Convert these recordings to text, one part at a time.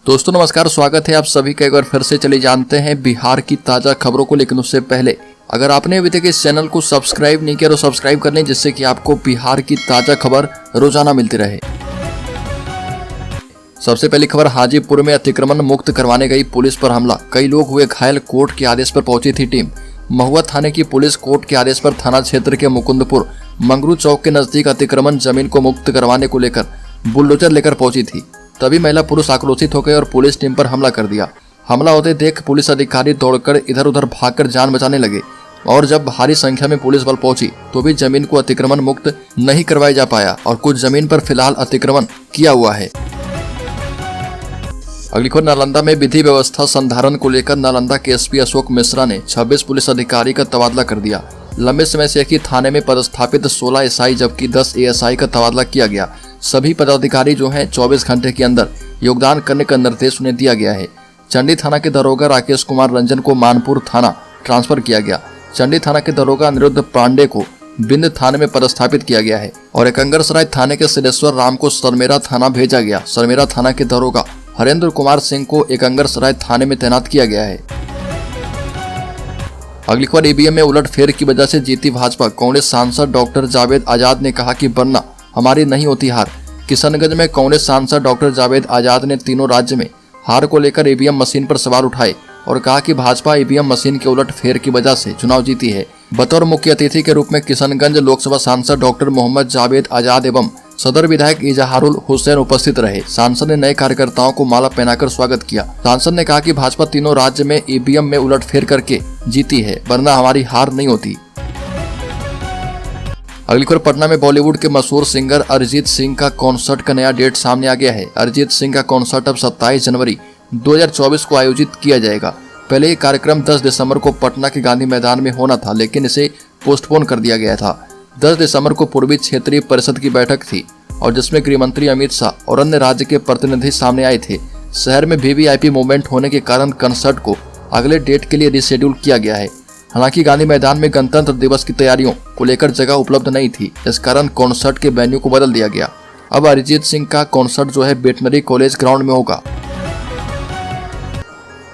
दोस्तों नमस्कार, स्वागत है आप सभी का। एक बार फिर से चले जानते हैं बिहार की ताजा खबरों को। लेकिन उससे पहले अगर आपने अभी तक इस चैनल को सब्सक्राइब नहीं किया तो सब्सक्राइब कर लें, जिससे कि आपको बिहार की ताजा खबर रोजाना मिलती रहे। सबसे पहली खबर, हाजीपुर में अतिक्रमण मुक्त करवाने गई पुलिस पर हमला, कई लोग हुए घायल। कोर्ट के आदेश पर पहुंची थी टीम। महुआ थाने की पुलिस कोर्ट के आदेश पर थाना क्षेत्र के मुकुंदपुर मंगरू चौक के नजदीक अतिक्रमण जमीन को मुक्त करवाने को लेकर बुलडोजर लेकर पहुंची थी। तभी महिला पुरुष आक्रोशित हो गए और पुलिस टीम पर हमला कर दिया। हमला होते देख पुलिस अधिकारी दौड़कर इधर उधर भागकर जान बचाने लगे और जब भारी संख्या में पुलिस बल पहुंची तो भी जमीन को अतिक्रमण मुक्त नहीं करवाया जा पाया और कुछ जमीन पर फिलहाल अतिक्रमण किया हुआ है। अगली खबर, नालंदा में विधि व्यवस्था संधारण को लेकर नालंदा के एसपी अशोक मिश्रा ने 26 पुलिस अधिकारी का तबादला कर दिया। लंबे समय से एक ही थाने में पदस्थापित 16 एसआई जबकि 10 एएसआई का तबादला किया गया। सभी पदाधिकारी जो हैं 24 घंटे के अंदर योगदान करने का निर्देश उन्हें दिया गया है। चंडी थाना के दरोगा राकेश कुमार रंजन को मानपुर थाना ट्रांसफर किया गया। चंडी थाना के दरोगा अनिरुद्ध पांडे को बिंद थाने में पदस्थापित किया गया है और एकंगरसराय थाने के सिद्धेश्वर राम को सरमेरा थाना भेजा गया। सरमेरा थाना के दरोगा हरेंद्र कुमार सिंह को एकंगरसराय थाने में तैनात किया गया है। अगली खबर, ईवीएम में उलटफेर की वजह से जीती भाजपा। कांग्रेस सांसद डॉक्टर जावेद आजाद ने कहा कि वरना हमारी नहीं होती हार। किशनगंज में कांग्रेस सांसद डॉक्टर जावेद आजाद ने तीनों राज्य में हार को लेकर ईवीएम मशीन पर सवाल उठाए और कहा कि भाजपा ईवीएम मशीन के उलटफेर की वजह से चुनाव जीती है। बतौर मुख्य अतिथि के रूप में किशनगंज लोकसभा सांसद डॉक्टर मोहम्मद जावेद आजाद एवं सदर विधायक इजहारुल हुसैन उपस्थित रहे। सांसद ने नए कार्यकर्ताओं को माला पहनाकर स्वागत किया। सांसद ने कहा कि भाजपा तीनों राज्य में ईवीएम में उलटफेर करके जीती है, वरना हमारी हार नहीं होती। अगली खबर, पटना में बॉलीवुड के मशहूर सिंगर अरिजीत सिंह का कॉन्सर्ट का नया डेट सामने आ गया है। अरिजीत सिंह का कॉन्सर्ट अब 27 जनवरी 2024 को आयोजित किया जाएगा। पहले ये कार्यक्रम 10 दिसंबर को पटना के गांधी मैदान में होना था, लेकिन इसे पोस्टपोन कर दिया गया था। 10 दिसंबर को पूर्वी क्षेत्रीय परिषद की बैठक थी और जिसमें गृहमंत्री अमित शाह और अन्य राज्य के प्रतिनिधि सामने आए थे। शहर में वीवीआईपी मूवमेंट होने के कारण कंसर्ट को अगले डेट के लिए रिशेड्यूल किया गया है। हालांकि गांधी मैदान में गणतंत्र दिवस की तैयारियों को लेकर जगह उपलब्ध नहीं थी, इस कारण कॉन्सर्ट के वेन्यू को बदल दिया गया। अब अरिजीत सिंह का कॉन्सर्ट जो है वेटनरी कॉलेज ग्राउंड में होगा।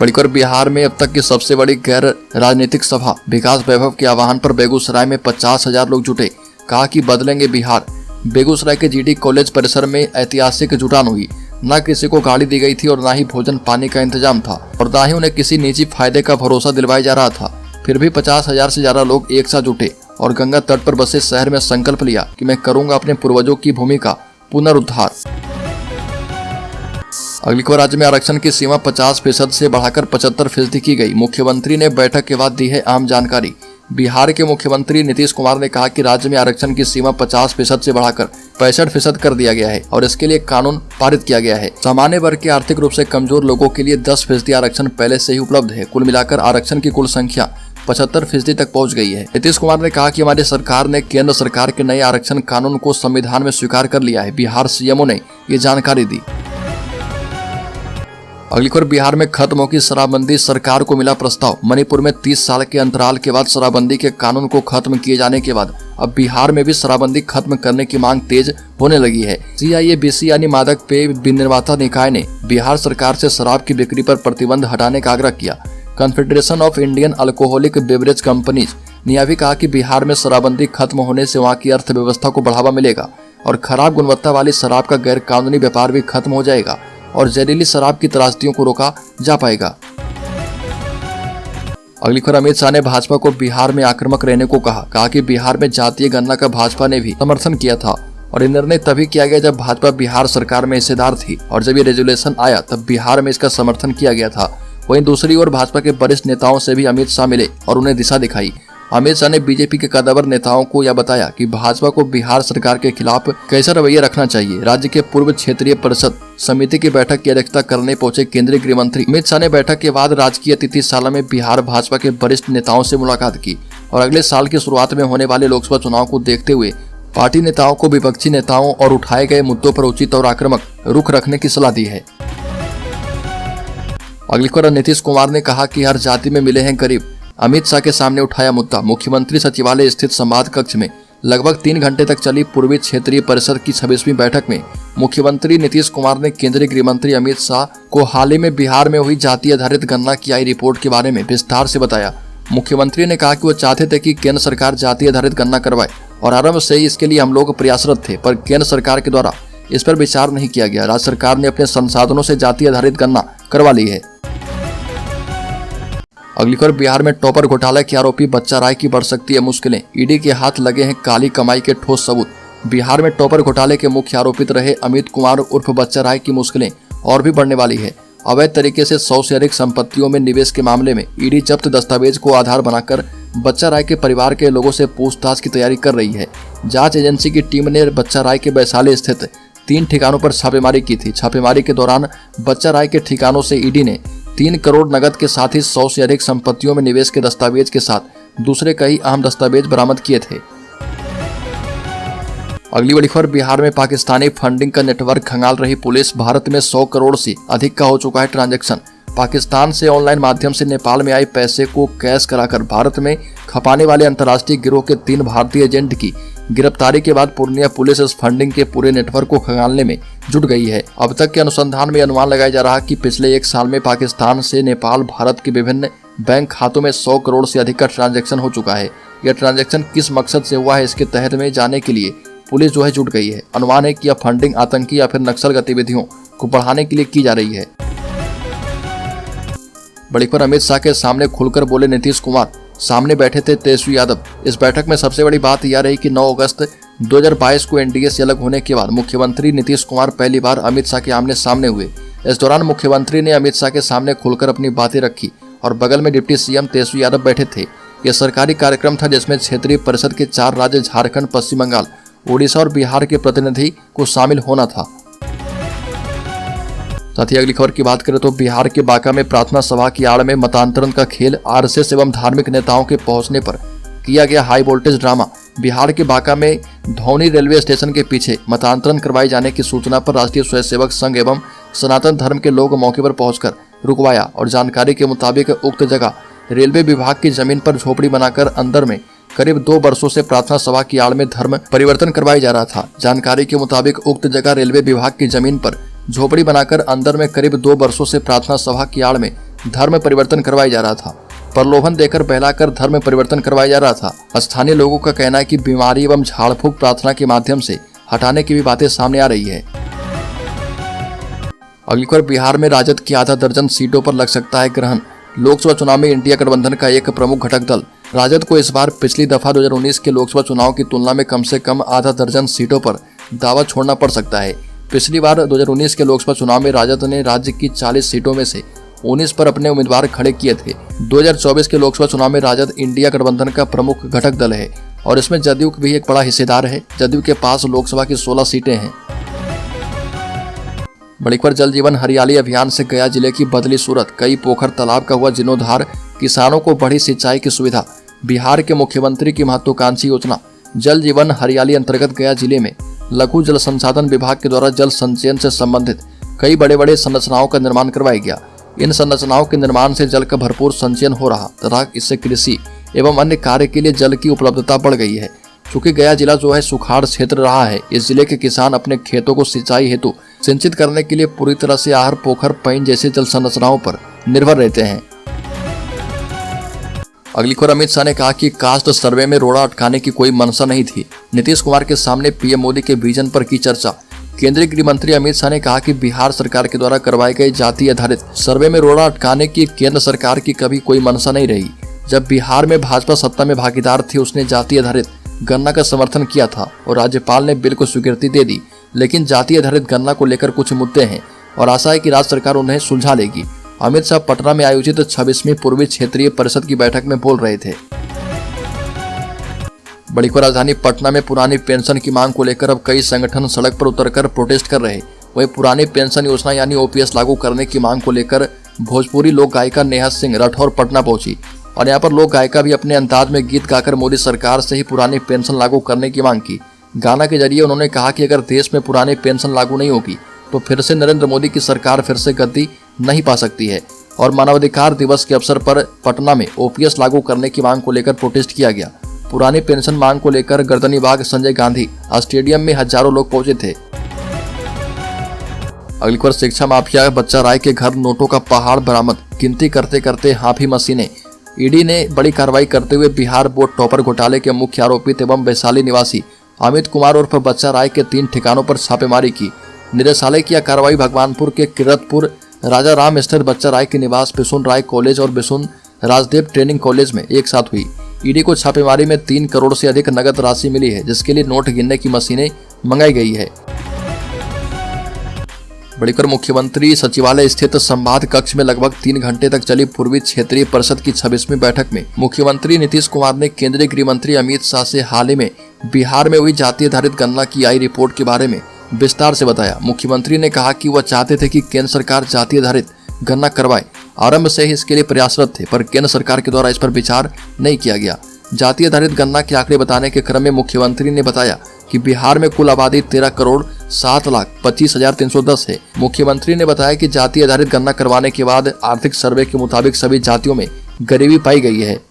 बढ़कर बिहार में अब तक की सबसे बड़ी गैर राजनीतिक सभा विकास वैभव के आह्वान पर बेगूसराय में 50,000 लोग जुटे। कहा कि बदलेंगे बिहार। बेगूसराय के जीडी कॉलेज परिसर में ऐतिहासिक जुटान हुई। न किसी को गाड़ी दी गई थी और न ही भोजन पानी का इंतजाम था और न ही उन्हें किसी निजी फायदे का भरोसा दिलवाया जा रहा था। फिर भी 50,000 से ज्यादा लोग एक साथ जुटे और गंगा तट पर बसे शहर में संकल्प लिया कि मैं करूंगा अपने पूर्वजों की भूमि का पुनरुद्धार। अगली खबर, राज्य में आरक्षण की सीमा 50% से बढ़ाकर 75% की गई। मुख्यमंत्री ने बैठक के बाद दी है अहम जानकारी। बिहार के मुख्यमंत्री नीतीश कुमार ने कहा कि राज्य में आरक्षण की सीमा 50% से बढ़ाकर 65% कर दिया गया है और इसके लिए कानून पारित किया गया है। सामान्य वर्ग के आर्थिक रूप से कमजोर लोगों के लिए 10% आरक्षण पहले से ही उपलब्ध है। कुल मिलाकर आरक्षण की कुल संख्या 75% तक पहुंच गई है। नीतीश कुमार ने कहा कि हमारी सरकार ने केंद्र सरकार के नए आरक्षण कानून को संविधान में स्वीकार कर लिया है। बिहार सीएमओ ने ये जानकारी दी। अगली खबर, बिहार में खत्म होगी शराबबंदी, सरकार को मिला प्रस्ताव। मणिपुर में 30 साल के अंतराल के बाद शराबबंदी के कानून को खत्म किए जाने के बाद अब बिहार में भी शराबबंदी खत्म करने की मांग तेज होने लगी है। CIABC यानी मादक पेय विनिर्माता निकाय ने बिहार सरकार से शराब की बिक्री पर प्रतिबंध हटाने का आग्रह किया। Confederation of Indian alcoholic beverage companies ने यह भी कहा कि बिहार में शराबबंदी खत्म होने से वहाँ की अर्थव्यवस्था को बढ़ावा मिलेगा और खराब गुणवत्ता वाली शराब का गैर कानूनी व्यापार भी खत्म हो जाएगा और जहरीली शराब की त्रासदियों को रोका जा पाएगा। अगली खबर, अमित शाह ने भाजपा को बिहार में आक्रामक रहने को कहा कि बिहार में जातीय गणना का भाजपा ने भी समर्थन किया था और ये निर्णय तभी किया गया जब भाजपा बिहार सरकार में हिस्सेदार थी और जब ये रेजोल्यूशन आया तब बिहार में इसका समर्थन किया गया था। वहीं दूसरी ओर भाजपा के वरिष्ठ नेताओं से भी अमित शाह मिले और उन्हें दिशा दिखाई। अमित शाह ने बीजेपी के कद्दावर नेताओं को यह बताया कि भाजपा को बिहार सरकार के खिलाफ कैसा रवैया रखना चाहिए। राज्य के पूर्व क्षेत्रीय परिषद समिति की बैठक की अध्यक्षता करने पहुंचे केंद्रीय गृह मंत्री अमित शाह ने बैठक के बाद राजकीय अतिथिशाला में बिहार भाजपा के वरिष्ठ नेताओं से मुलाकात की और अगले साल की शुरुआत में होने वाले लोकसभा चुनाव को देखते हुए पार्टी नेताओं को विपक्षी नेताओं और उठाए गए मुद्दों पर उचित और आक्रामक रुख रखने की सलाह दी है। अगली खबर, नीतीश कुमार ने कहा कि हर जाति में मिले हैं गरीब। अमित शाह के सामने उठाया मुद्दा। मुख्यमंत्री सचिवालय स्थित संवाद कक्ष में लगभग 3 घंटे तक चली पूर्वी क्षेत्रीय परिषद की 26वीं बैठक में मुख्यमंत्री नीतीश कुमार ने केंद्रीय गृह मंत्री अमित शाह को हाल ही में बिहार में हुई जाति आधारित गणना की आई रिपोर्ट के बारे में विस्तार से बताया। मुख्यमंत्री ने कहा कि वो चाहते थे कि केंद्र सरकार जाति आधारित गणना करवाए और आरंभ से ही इसके लिए हम लोग प्रयासरत थे, पर केंद्र सरकार के द्वारा इस पर विचार नहीं किया गया। राज्य सरकार ने अपने संसाधनों से जाति आधारित गणना करवा ली है। अगली खबर, बिहार में टॉपर घोटाले के आरोपी बच्चा राय की बढ़ सकती है मुश्किलें, ईडी के हाथ लगे हैं काली कमाई के ठोस सबूत। बिहार में टॉपर घोटाले के मुख्य आरोपित रहे अमित कुमार उर्फ बच्चा राय की मुश्किलें और भी बढ़ने वाली है। अवैध तरीके से 100 से अधिक संपत्तियों में निवेश के मामले में ईडी जब्त दस्तावेज को आधार बनाकर बच्चा राय के परिवार के लोगों से पूछताछ की तैयारी कर रही है। जांच एजेंसी की टीम ने बच्चा राय के वैशाली स्थित 3 ठिकानों पर छापेमारी की थी। छापेमारी के दौरान बच्चा राय के ठिकानों से ईडी ने 3 करोड़ नगद के साथ ही 100 से अधिक संपत्तियों में निवेश के दस्तावेज के साथ दूसरे कई अहम दस्तावेज बरामद किए थे। अगली बड़ी खबर, बिहार में पाकिस्तानी फंडिंग का नेटवर्क खंगाल रही पुलिस। भारत में 100 करोड़ से अधिक का हो चुका है ट्रांजैक्शन। पाकिस्तान से ऑनलाइन माध्यम से नेपाल में आए पैसे को कैश कराकर भारत में खपाने वाले अंतर्राष्ट्रीय गिरोह के 3 भारतीय एजेंट की गिरफ्तारी के बाद पूर्णिया पुलिस इस फंडिंग के पूरे नेटवर्क को खंगालने में जुट गई है। अब तक के अनुसंधान में अनुमान लगाया जा रहा है कि पिछले 1 साल में पाकिस्तान से नेपाल भारत के विभिन्न बैंक खातों में 100 करोड़ से अधिक का ट्रांजैक्शन हो चुका है। यह ट्रांजैक्शन किस मकसद से हुआ है, इसके तहत में जाने के लिए पुलिस जुट गई है। अनुमान है कि यह फंडिंग आतंकी या फिर नक्सल गतिविधियों को बढ़ाने के लिए की जा रही है। बड़ी खबर, अमित शाह के सामने खुलकर बोले नीतीश कुमार, सामने बैठे थे तेजस्वी यादव। इस बैठक में सबसे बड़ी बात यह रही कि 9 अगस्त 2022 को एनडीए से अलग होने के बाद मुख्यमंत्री नीतीश कुमार पहली बार अमित शाह के आमने सामने हुए। इस दौरान मुख्यमंत्री ने अमित शाह के सामने खुलकर अपनी बातें रखी और बगल में डिप्टी सीएम तेजस्वी यादव बैठे थे। यह सरकारी कार्यक्रम था जिसमें क्षेत्रीय परिषद के 4 राज्य झारखंड, पश्चिम बंगाल, ओडिशा और बिहार के प्रतिनिधि को शामिल होना था। साथ ही अगली खबर की बात करें तो बिहार के बांका में प्रार्थना सभा की आड़ में मतांतरण का खेल, आरएसएस एवं धार्मिक नेताओं के पहुंचने पर किया गया हाई वोल्टेज ड्रामा। बिहार के बांका में धौनी रेलवे स्टेशन के पीछे मतांतरण करवाए जाने की सूचना पर राष्ट्रीय स्वयंसेवक संघ एवं सनातन धर्म के लोग मौके पर पहुंचकर रुकवाया और जानकारी के मुताबिक उक्त जगह रेलवे विभाग की जमीन पर झोपड़ी बनाकर अंदर में करीब 2 वर्षों से प्रार्थना सभा की आड़ में धर्म परिवर्तन करवाया जा रहा था। जानकारी के मुताबिक उक्त जगह रेलवे विभाग की जमीन पर झोपड़ी बनाकर अंदर में करीब 2 वर्षों से प्रार्थना सभा की आड़ में धर्म परिवर्तन करवाया जा रहा था। प्रलोभन देकर बहलाकर धर्म परिवर्तन करवाया जा रहा था। स्थानीय लोगों का कहना है कि बीमारी एवं झाड़ फूक प्रार्थना के माध्यम से हटाने की भी बातें सामने आ रही है। अगली खबर, बिहार में राजद की आधा दर्जन सीटों पर लग सकता है ग्रहण। लोकसभा चुनाव में इंडिया गठबंधन का एक प्रमुख घटक दल राजद को इस बार पिछली दफा 2019 के लोकसभा चुनाव की तुलना में कम से कम आधा दर्जन सीटों पर दावा छोड़ना पड़ सकता है। पिछली बार 2019 के लोकसभा चुनाव में राजद ने राज्य की 40 सीटों में से 19 पर अपने उम्मीदवार खड़े किए थे। 2024 के लोकसभा चुनाव में राजद इंडिया गठबंधन का प्रमुख घटक दल है और इसमें जदयू भी एक बड़ा हिस्सेदार है। जदयू के पास लोकसभा की 16 सीटें हैं। बड़ी खबर, जल जीवन हरियाली अभियान से गया जिले की बदली सूरत। कई पोखर तालाब का हुआ जीर्णोद्धार, किसानों को बढ़ी सिंचाई की सुविधा। बिहार के मुख्यमंत्री की महत्वाकांक्षी योजना जल जीवन हरियाली अंतर्गत गया जिले में लघु जल संसाधन विभाग के द्वारा जल संचयन से संबंधित कई बड़े बड़े संरचनाओं का निर्माण करवाया गया। इन संरचनाओं के निर्माण से जल का भरपूर संचयन हो रहा तथा इससे कृषि एवं अन्य कार्य के लिए जल की उपलब्धता बढ़ गई है। चूंकि गया जिला सुखाड़ क्षेत्र रहा है, इस जिले के किसान अपने खेतों को सिंचाई हेतु सिंचित करने के लिए पूरी तरह से आहर, पोखर, पईन जैसे जल संरचनाओं पर निर्भर रहते हैं। अगली खबर, अमित शाह ने कहा कि कास्ट सर्वे में रोड़ा अटकाने की कोई मंशा नहीं थी। नीतीश कुमार के सामने पीएम मोदी के विजन पर की चर्चा। केंद्रीय गृह मंत्री अमित शाह ने कहा कि बिहार सरकार के द्वारा करवाए गए जाति आधारित सर्वे में रोड़ा अटकाने की केंद्र सरकार की कभी कोई मंशा नहीं रही। जब बिहार में भाजपा सत्ता में भागीदार थी, उसने जाति आधारित गणना का समर्थन किया था और राज्यपाल ने बिल को स्वीकृति दे दी। लेकिन जाति आधारित गणना को लेकर कुछ मुद्दे हैं और आशा है कि राज्य सरकार उन्हें सुलझा लेगी। अमित शाह पटना में आयोजित 26वीं पूर्वी क्षेत्रीय परिषद की बैठक में बोल रहे थे। बड़ी खबर, राजधानी पटना में पुरानी पेंशन की मांग को लेकर अब कई संगठन सड़क पर उतरकर प्रोटेस्ट कर रहे। वहीं पुरानी पेंशन योजना यानी ओपीएस लागू करने की मांग को लेकर भोजपुरी लोक गायिका नेहा सिंह राठौर पटना पहुंची और यहाँ पर लोक गायिका भी अपने अंदाज में गीत गाकर मोदी सरकार से ही पुरानी पेंशन लागू करने की मांग की। गाना के जरिए उन्होंने कहा कि अगर देश में पुरानी पेंशन लागू नहीं होगी तो फिर से नरेंद्र मोदी की सरकार फिर से गद्दी नहीं पा सकती है। और मानवाधिकार दिवस के अवसर पर पटना में ओपीएस लागू करने की मांग को लेकर प्रोटेस्ट किया गया। पुरानी पेंशन मांग को लेकर गर्दनीबाग संजय गांधी स्टेडियम में हजारों लोग पहुंचे थे। अगली खबर, शिक्षा माफिया बच्चा राय के घर नोटों का पहाड़ बरामद, गिनती करते करते हाफी मशीनें। ईडी ने बड़ी कार्रवाई करते हुए बिहार बोर्ड टॉपर घोटाले के मुख्य आरोपित एवं वैशाली निवासी अमित कुमार उर्फ बच्चा राय के 3 ठिकानों पर छापेमारी की। निदेशालय की यह कार्रवाई भगवानपुर के किरतपुर राजा राम स्थित बच्चा राय के निवास, बिशुन राय कॉलेज और बिशुन राजदेव ट्रेनिंग कॉलेज में एक साथ हुई। ईडी को छापेमारी में 3 करोड़ से अधिक नगद राशि मिली है, जिसके लिए नोट गिनने की मशीनें मंगाई गई है। बढ़कर मुख्यमंत्री सचिवालय स्थित संवाद कक्ष में लगभग 3 घंटे तक चली पूर्वी क्षेत्रीय परिषद की 26वीं बैठक में मुख्यमंत्री नीतीश कुमार ने केंद्रीय गृह मंत्री अमित शाह से हाल ही में बिहार में हुई जाति आधारित गणना की आई रिपोर्ट के बारे में विस्तार से बताया। मुख्यमंत्री ने कहा कि वह चाहते थे कि केंद्र सरकार जाति आधारित गणना करवाए। आरंभ से ही इसके लिए प्रयासरत थे, पर केंद्र सरकार के द्वारा इस पर विचार नहीं किया गया। जाति आधारित गणना के आंकड़े बताने के क्रम में मुख्यमंत्री ने बताया कि बिहार में कुल आबादी 13,07,25,310 है। मुख्यमंत्री ने बताया कि जाति आधारित गणना करवाने के बाद आर्थिक सर्वे के मुताबिक सभी जातियों में गरीबी पाई गई है।